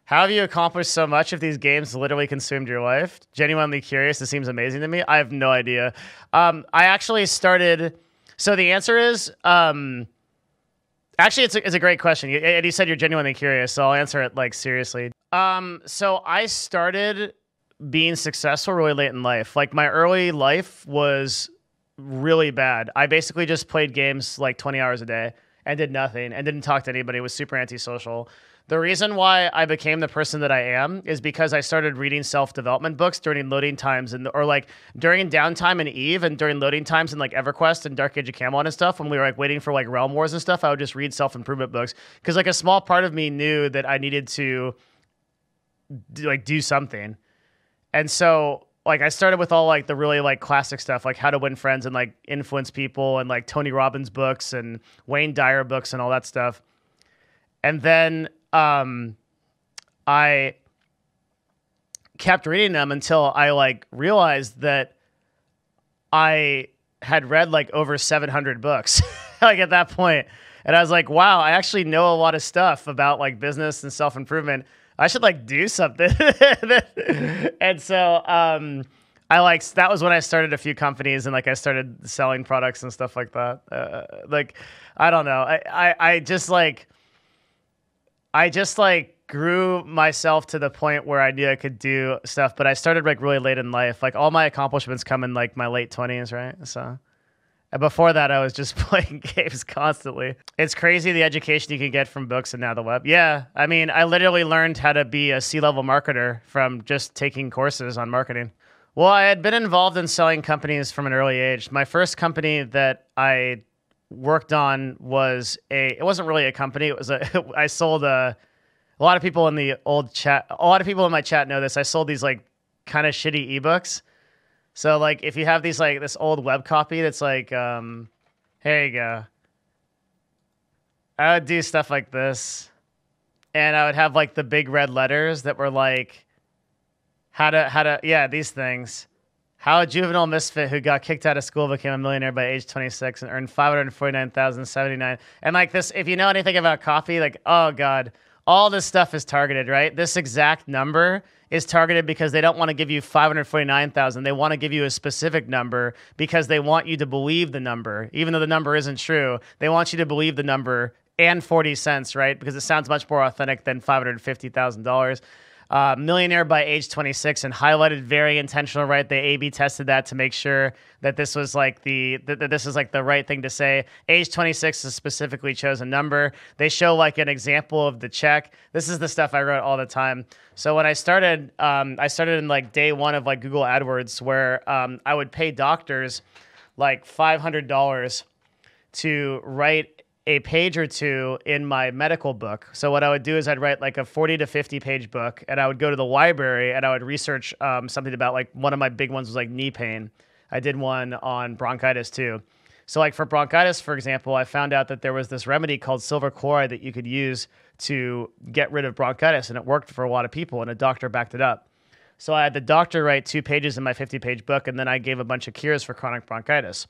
How have you accomplished so much if these games literally consumed your life? Genuinely curious. It seems amazing to me. I have no idea. I actually started. So the answer is, actually, it's a great question. And you said you're genuinely curious, so I'll answer it like seriously. So I started being successful really late in life. Like my early life was really bad. I basically just played games like 20 hours a day and did nothing and didn't talk to anybody. It was super antisocial. The reason why I became the person that I am is because I started reading self-development books during loading times or like during downtime in Eve and during loading times in like EverQuest and Dark Age of Camelot and stuff. When we were like waiting for like Realm Wars and stuff, I would just read self-improvement books because like a small part of me knew that I needed to do something. And so like I started with all like the really like classic stuff, like How to Win Friends and like Influence People and like Tony Robbins books and Wayne Dyer books and all that stuff. And then I kept reading them until I like realized that I had read like over 700 books like at that point. And I was like, wow, I actually know a lot of stuff about like business and self-improvement. I should like do something. And so I like that was when I started a few companies and like I started selling products and stuff like that. Like I don't know. I just grew myself to the point where I knew I could do stuff, but I started like really late in life. Like all my accomplishments come in like my late 20s, right? So and before that, I was just playing games constantly. It's crazy the education you can get from books and now the web. Yeah, I mean, I literally learned how to be a C-level marketer from just taking courses on marketing. Well, I had been involved in selling companies from an early age. My first company that I worked on it wasn't really a company. It was I sold a lot of people in the old chat, a lot of people in my chat know this. I sold these like kind of shitty ebooks. So like if you have these like this old web copy that's like, here you go. I would do stuff like this. And I would have like the big red letters that were like, these things. How a juvenile misfit who got kicked out of school became a millionaire by age 26 and earned $549,079. And like this, if you know anything about copy, like, oh God, all this stuff is targeted, right? This exact number is targeted because they don't want to give you 549,000. They want to give you a specific number because they want you to believe the number, even though the number isn't true. They want you to believe the number and 40 cents, right? Because it sounds much more authentic than $550,000. Millionaire by age 26 and highlighted very intentional, right? They A/B tested that to make sure that this was like this is like the right thing to say. Age 26 is a specifically chosen number. They show like an example of the check. This is the stuff I wrote all the time. So when I started in like day one of like Google AdWords where I would pay doctors like $500 to write a page or two in my medical book. So what I would do is I'd write like a 40 to 50 page book and I would go to the library and I would research something about like one of my big ones was like knee pain. I did one on bronchitis too. So like for bronchitis, for example, I found out that there was this remedy called silver chloride that you could use to get rid of bronchitis and it worked for a lot of people and a doctor backed it up. So I had the doctor write 2 pages in my 50-page book and then I gave a bunch of cures for chronic bronchitis.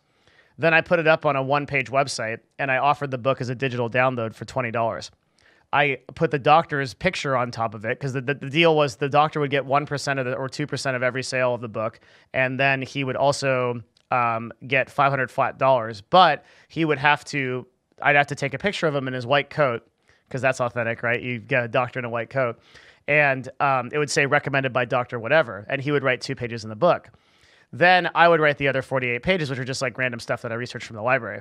Then I put it up on a 1-page website and I offered the book as a digital download for $20. I put the doctor's picture on top of it because the deal was the doctor would get 1% of or 2% of every sale of the book. And then he would also get $500 flat, but I'd have to take a picture of him in his white coat because that's authentic, right? You get a doctor in a white coat. And it would say recommended by Dr. Whatever. And he would write 2 pages in the book. Then I would write the other 48 pages, which are just like random stuff that I researched from the library.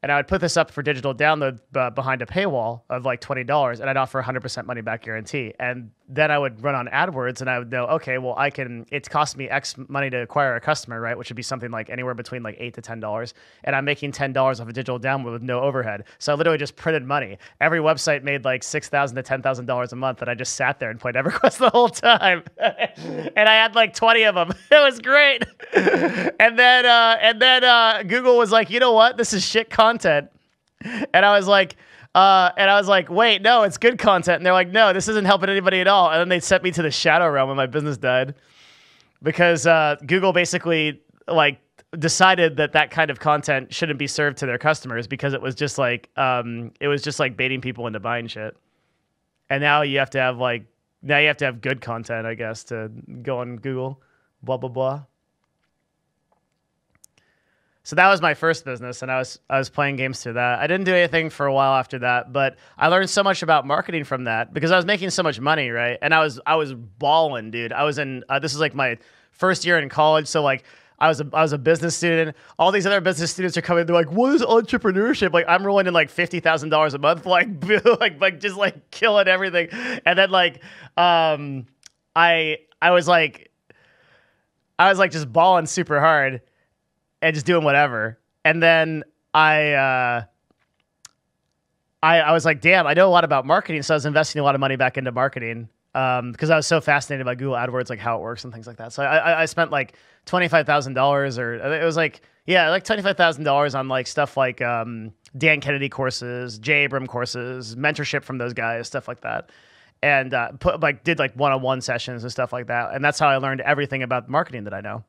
And I would put this up for digital download behind a paywall of like $20, and I'd offer 100% money back guarantee. And then I would run on AdWords, and I would know, okay, well, it cost me X money to acquire a customer, right? Which would be something like anywhere between like $8 to $10. And I'm making $10 off a digital download with no overhead. So I literally just printed money. Every website made like $6,000 to $10,000 a month, and I just sat there and played EverQuest the whole time. And I had like 20 of them. It was great. And then Google was like, you know what? This is shit content. And I was like, wait, no, it's good content. And they're like, no, this isn't helping anybody at all. And then they sent me to the shadow realm when my business died because Google basically like decided that kind of content shouldn't be served to their customers because it was just like baiting people into buying shit. And now you have to have like Now you have to have good content, I guess, to go on Google, blah, blah, blah. So that was my first business, and I was playing games through that. I didn't do anything for a while after that, but I learned so much about marketing from that because I was making so much money, right? And I was balling, dude. I was in this is like my first year in college, so like I was a business student. All these other business students are coming. They're like, "What is entrepreneurship?" Like I'm rolling in like $50,000 a month, like like just like killing everything. And then like I was like just balling super hard and just doing whatever. And then I was like, damn, I know a lot about marketing, so I was investing a lot of money back into marketing because I was so fascinated by Google AdWords, like how it works and things like that. So I spent like $25,000, or it was like $25,000 on like stuff like Dan Kennedy courses, Jay Abram courses, mentorship from those guys, stuff like that, and did like one-on-one sessions and stuff like that. And that's how I learned everything about marketing that I know.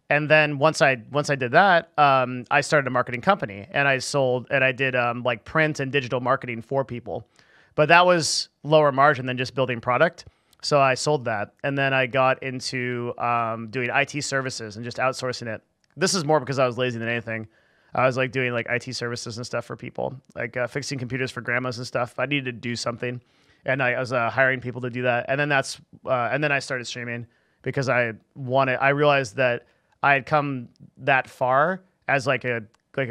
And then once I did that, I started a marketing company, and I did like print and digital marketing for people, but that was lower margin than just building product. So I sold that, and then I got into doing IT services and just outsourcing it. This is more because I was lazy than anything. I was like doing like IT services and stuff for people, like fixing computers for grandmas and stuff. I needed to do something, and I was hiring people to do that. And then and then I started streaming because I realized that I had come that far as like a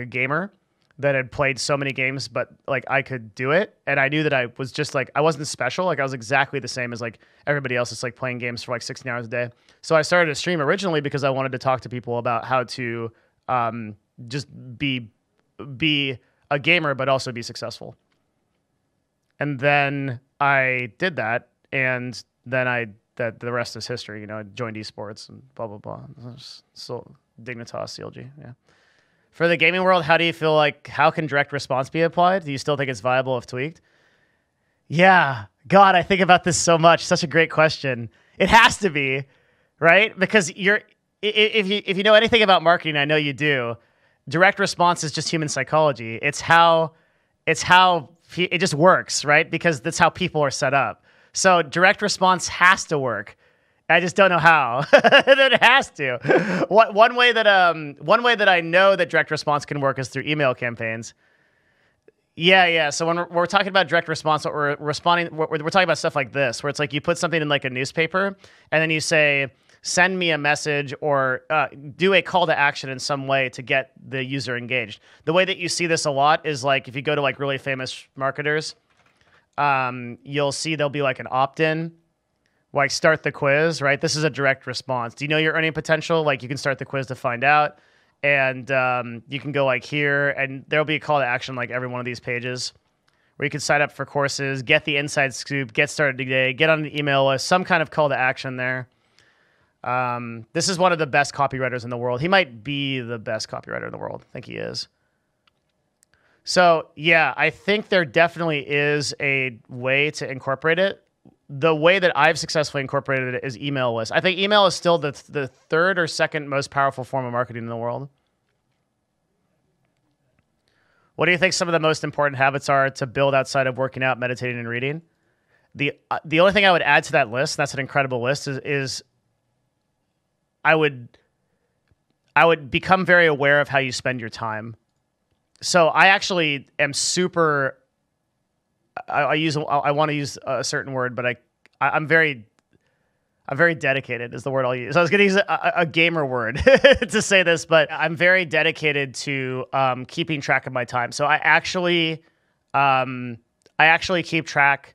gamer that had played so many games, but like I could do it. And I knew that I was just like, I wasn't special. Like I was exactly the same as like everybody else that's like playing games for like 16 hours a day. So I started to stream originally because I wanted to talk to people about how to just be a gamer, but also be successful. And then I did that. And then the rest is history. You know, I joined esports and blah, blah, blah. So Dignitas, CLG, yeah. For the gaming world, how do you feel like, how can direct response be applied? Do you still think it's viable if tweaked? Yeah, God, I think about this so much. Such a great question. It has to be, right? Because if you know anything about marketing, I know you do. Direct response is just human psychology. It just works, right? Because that's how people are set up. So direct response has to work. I just don't know how. It has to. One way that I know that direct response can work is through email campaigns. Yeah. So when we're talking about direct response, we're talking about stuff like this, where it's like you put something in like a newspaper, and then you say, send me a message, or do a call to action in some way to get the user engaged. The way that you see this a lot is like if you go to like really famous marketers, you'll see there'll be like an opt-in, like start the quiz, right? This is a direct response. Do you know your earning potential? Like you can start the quiz to find out, and you can go like here, and there'll be a call to action like every one of these pages where you can sign up for courses, get the inside scoop, get started today, get on the email list, some kind of call to action there. This is one of the best copywriters in the world. He might be the best copywriter in the world. I think he is. So yeah, I think there definitely is a way to incorporate it. The way that I've successfully incorporated it is email lists. I think email is still the third or second most powerful form of marketing in the world. What do you think some of the most important habits are to build outside of working out, meditating, and reading? The only thing I would add to that list, and that's an incredible list, is I would become very aware of how you spend your time. So I actually am super. I want to use a certain word, but I'm very dedicated is the word I'll use. So I was going to use a gamer word to say this, but I'm very dedicated to keeping track of my time. So I actually keep track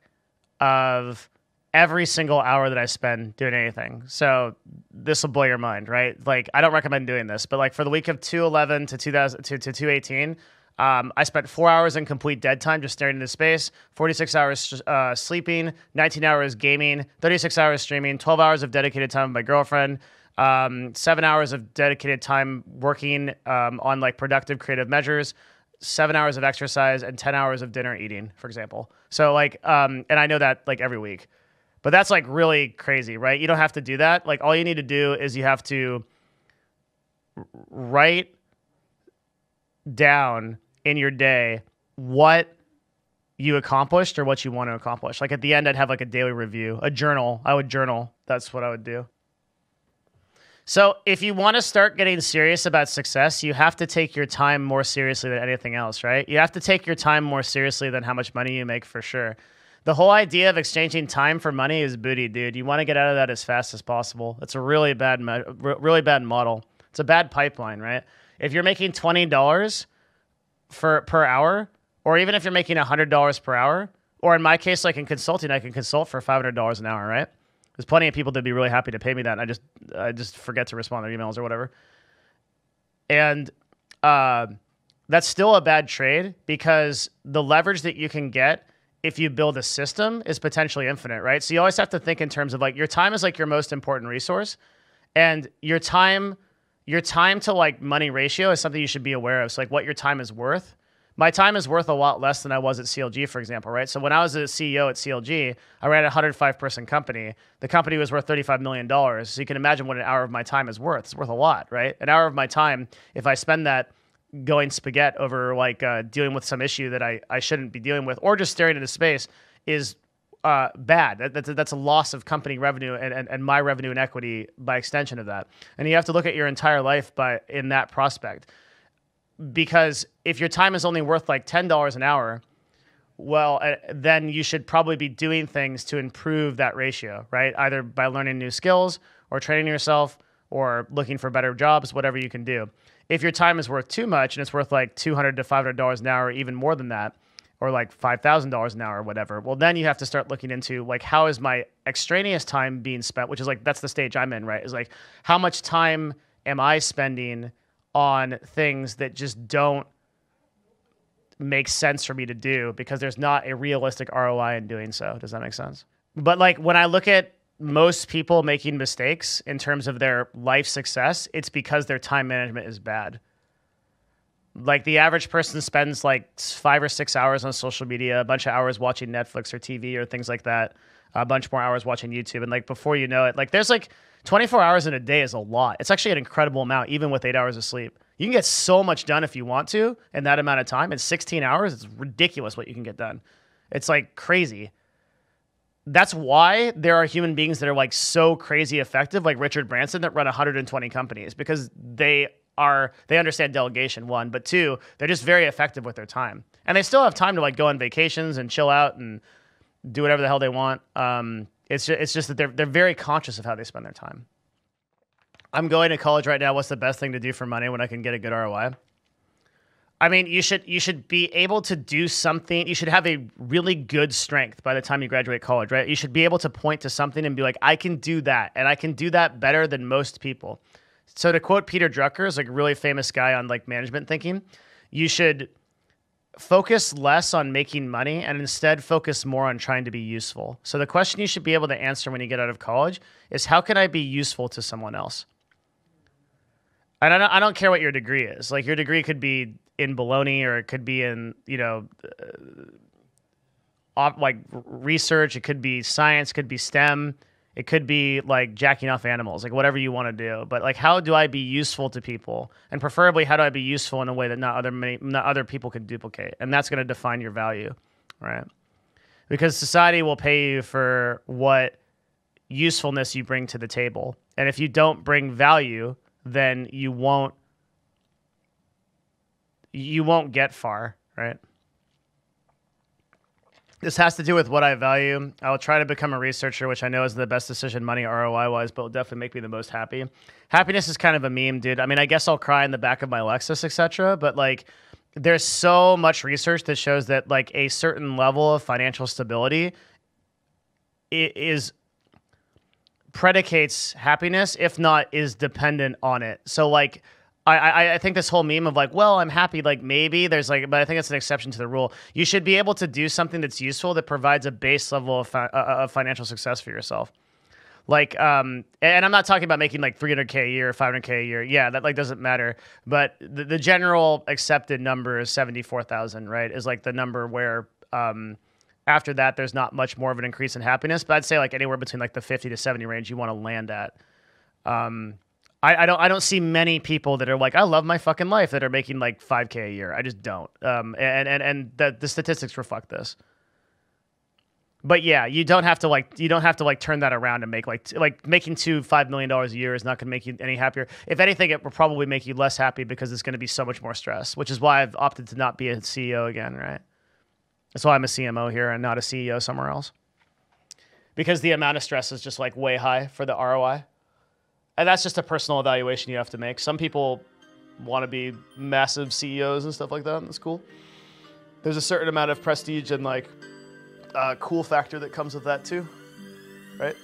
of every single hour that I spend doing anything. So this will blow your mind, right? Like I don't recommend doing this, but like for the week of 2/11 to 2/18. I spent 4 hours in complete dead time just staring into space, 46 hours sleeping, 19 hours gaming, 36 hours streaming, 12 hours of dedicated time with my girlfriend, 7 hours of dedicated time working on like productive creative measures, 7 hours of exercise, and 10 hours of dinner eating, for example. So like, and I know that like every week, but that's like really crazy, right? You don't have to do that. Like all you need to do is you have to write down in your day what you accomplished or what you want to accomplish. Like at the end, I'd have like a daily review, a journal. I would journal. That's what I would do. So if you want to start getting serious about success, you have to take your time more seriously than anything else, right? You have to take your time more seriously than how much money you make for sure. The whole idea of exchanging time for money is booty, dude. You want to get out of that as fast as possible. It's a really bad model. It's a bad pipeline, right? If you're making $20 per hour, or even if you're making $100 per hour, or in my case, like in consulting, I can consult for $500 an hour, right? There's plenty of people that'd be really happy to pay me that, and I just forget to respond to their emails or whatever. And that's still a bad trade because the leverage that you can get if you build a system is potentially infinite, right? So you always have to think in terms of like your time is like your most important resource, and your time to like money ratio is something you should be aware of. So like what your time is worth. My time is worth a lot less than I was at CLG, for example, right? So when I was a CEO at CLG, I ran a 105-person company. The company was worth $35 million. So you can imagine what an hour of my time is worth. It's worth a lot, right? An hour of my time, if I spend that going spaghetti over like dealing with some issue that I shouldn't be dealing with, or just staring into space, is bad. That's a loss of company revenue and my revenue and equity by extension of that. And you have to look at your entire life in that prospect. Because if your time is only worth like $10 an hour, well, then you should probably be doing things to improve that ratio, right? Either by learning new skills or training yourself or looking for better jobs, whatever you can do. If your time is worth too much and it's worth like $200 to $500 an hour, or even more than that, or like $5,000 an hour or whatever, well, then you have to start looking into like, how is my extraneous time being spent, which is like, that's the stage I'm in, right? Is like, how much time am I spending on things that just don't make sense for me to do because there's not a realistic ROI in doing so. Does that make sense? But like when I look at most people making mistakes in terms of their life success, it's because their time management is bad. Like the average person spends like 5 or 6 hours on social media, a bunch of hours watching Netflix or TV or things like that, a bunch more hours watching YouTube. And like before you know it, like there's like 24 hours in a day is a lot. It's actually an incredible amount, even with 8 hours of sleep. You can get so much done if you want to in that amount of time. In 16 hours, it's ridiculous what you can get done. It's like crazy. That's why there are human beings that are like so crazy effective, like Richard Branson, that run 120 companies because they understand delegation, one, but two, they're just very effective with their time. And they still have time to like go on vacations and chill out and do whatever the hell they want. It's just that they're very conscious of how they spend their time. I'm going to college right now. What's the best thing to do for money when I can get a good ROI? I mean, you should be able to do something. You should have a really good strength by the time you graduate college, right? You should be able to point to something and be like, I can do that, and I can do that better than most people. So to quote Peter Drucker, is like a really famous guy on like management thinking, you should focus less on making money and instead focus more on trying to be useful. So the question you should be able to answer when you get out of college is, how can I be useful to someone else? And I don't care what your degree is. Like your degree could be in baloney, or it could be in, like research. It could be science, it could be STEM. It could be like jacking off animals, like whatever you want to do. But like, how do I be useful to people? And preferably, how do I be useful in a way that not other people could duplicate? And that's going to define your value, right? Because society will pay you for what usefulness you bring to the table. And if you don't bring value, then you won't get far, right? This has to do with what I value. I will try to become a researcher, which I know is the best decision money ROI-wise, but will definitely make me the most happy. Happiness is kind of a meme, dude. I mean, I guess I'll cry in the back of my Lexus, etc. But like, there's so much research that shows that like a certain level of financial stability predicates happiness, if not is dependent on it. So like, I think this whole meme of like, well, I'm happy, like maybe there's like, but I think it's an exception to the rule. You should be able to do something that's useful that provides a base level of financial success for yourself. Like, and I'm not talking about making like $300K a year, $500K a year. Yeah, that like doesn't matter. But the general accepted number is 74,000, right? Is like the number where after that, there's not much more of an increase in happiness. But I'd say like anywhere between like the 50 to 70 range you want to land at. I don't see many people that are like, I love my fucking life, that are making like 5K a year. I just don't. And the statistics reflect this. But yeah, you don't have to like turn that around and make like making $5 million a year is not going to make you any happier. If anything, it will probably make you less happy because it's going to be so much more stress, which is why I've opted to not be a CEO again, right? That's why I'm a CMO here and not a CEO somewhere else. Because the amount of stress is just like way high for the ROI. And that's just a personal evaluation you have to make. Some people want to be massive CEOs and stuff like that. That's cool. There's a certain amount of prestige and like cool factor that comes with that too, right?